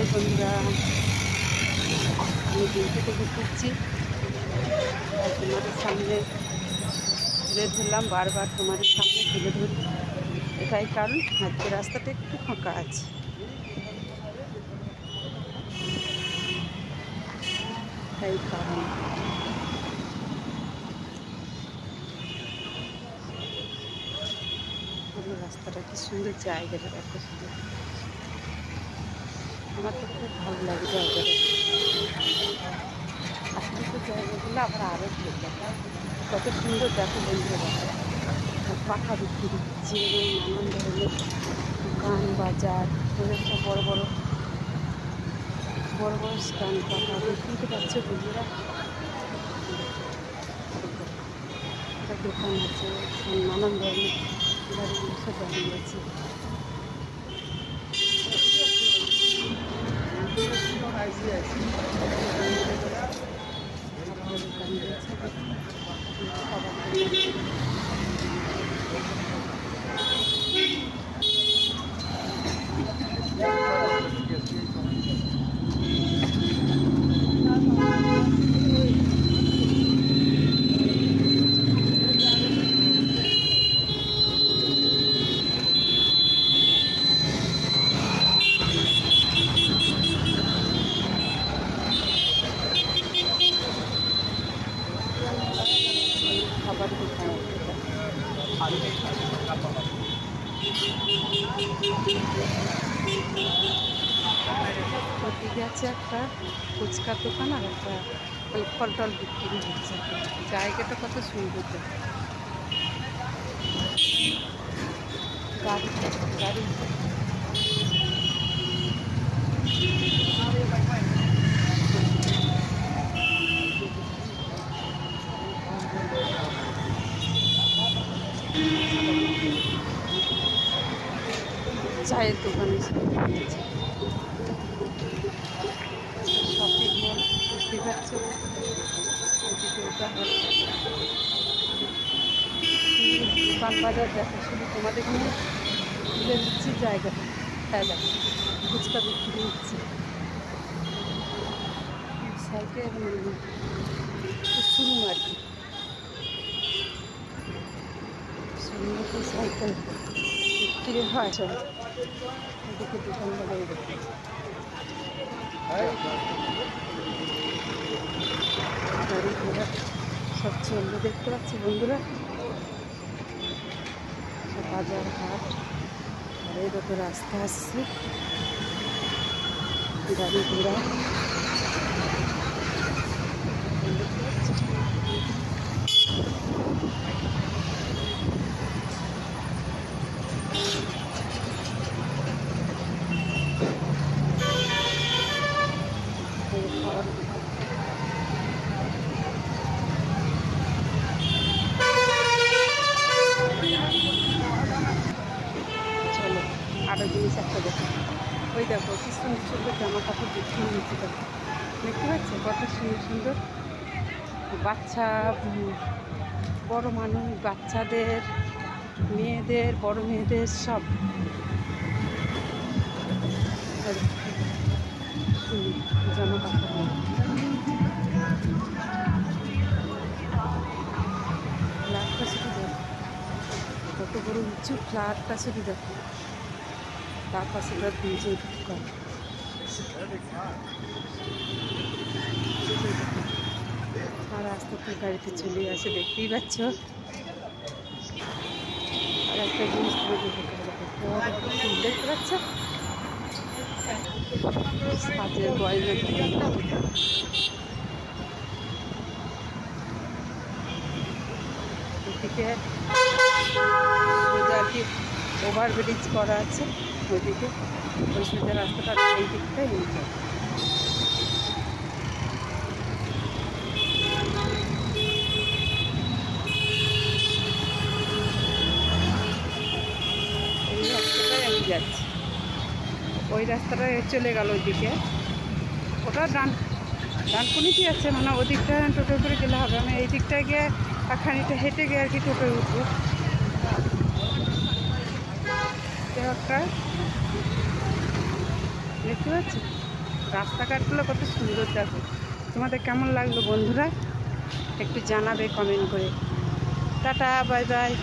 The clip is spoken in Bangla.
হাই বন্ধুরা, আমি দিনকে থেকে ঘুরছি আর তোমাদের সামনে তুলে ধরলাম। বারবার তোমাদের সামনে তুলে ধরি, এটাই কারণ আজকে রাস্তাটা একটু ফাঁকা আছে। এটাই কারণ। পুরো রাস্তাটা কি সুন্দর, জায়গাটা দেখো শুধু। আমার তো খুব ভালো লাগে জায়গাটা। আশেপাশের জায়গাগুলো আবার আরও ভালো লাগে। কত সুন্দর দেখো বন্ধুরা, পাখা বিক্রি হচ্ছে, নানান ধরনের দোকান বাজার, সব বড় বড় বড় বড় স্ট্যান্ড পাখা দেখতে পাচ্ছ বন্ধুরা। একটা দোকান আছে, নানান ধরনের গাড়িগুলো সব দাঁড়িয়ে আছে। খাবার দোকান ওদিকে আছে একটা ফুচকার দোকান আর একটা ফল টল বিক্রি হচ্ছে। জায়গাটা কত সুন্দর, গাড়ি গাড়ি চায়ের দোকানে শপিং মল বুঝতে পারছো। দোকান বাজার দেখো শুধু তোমাদের নিয়ে তুলে দিচ্ছি জায়গাটা। হ্যাঁ দেখো ফুচকা বিক্রি হচ্ছে সাইকেল শুরু আর কি। সুন্দর সাইকেল বিক্রি হয় সব। এদিকে দোকান বাজার দেখি গাড়ি ঘোড়া সব চলবে দেখতে পাচ্ছি বন্ধুরা। সব বাজার হাট আর এই দুটো রাস্তা আসছে, গাড়ি ঘোড়া আরও জিনিস একটা দেখো। ওই দেখো কি সুন্দর সুন্দর জামা কাপড় বিক্রি হচ্ছে, দেখো দেখতে পাচ্ছ কত সুন্দর সুন্দর। বাচ্চা বড় মানুষ, বাচ্চাদের, মেয়েদের, বড় মেয়েদের সব জামা কাপড়। ফ্ল্যাটটা শুধু দেখো কত বড় উঁচু ফ্ল্যাটটা শুধু দেখো। তার পাশে তার নিচে দোকান। আর আস্তে আস্তে গাড়িতে চলে আসে দেখতেই পাচ্ছ। আর একটা জিনিস দেখতে পাচ্ছ, সাজের গয়না এদিকে সোজা কি ওভারব্রিজ করা আছে, ওইদিকে ওই সোজা রাস্তাটা এই দিকটাই নিয়ে যায়। এই রাস্তাটাই আমি যাচ্ছি, ওই রাস্তাটা চলে গেল ওইদিকে। ওটা ডানকুনিতে আছে, মানে ওদিকটা টোটো করে গেলে হবে। আমি এই দিকটায় গিয়ে খানিকটা হেঁটে গিয়ে আর কি টোটোয় উঠবো। একটা দেখতে পাচ্ছি রাস্তাঘাটগুলো কত সুন্দর দেখো। তোমাদের কেমন লাগলো বন্ধুরা একটু জানাবে কমেন্ট করে। Tata, bye bye.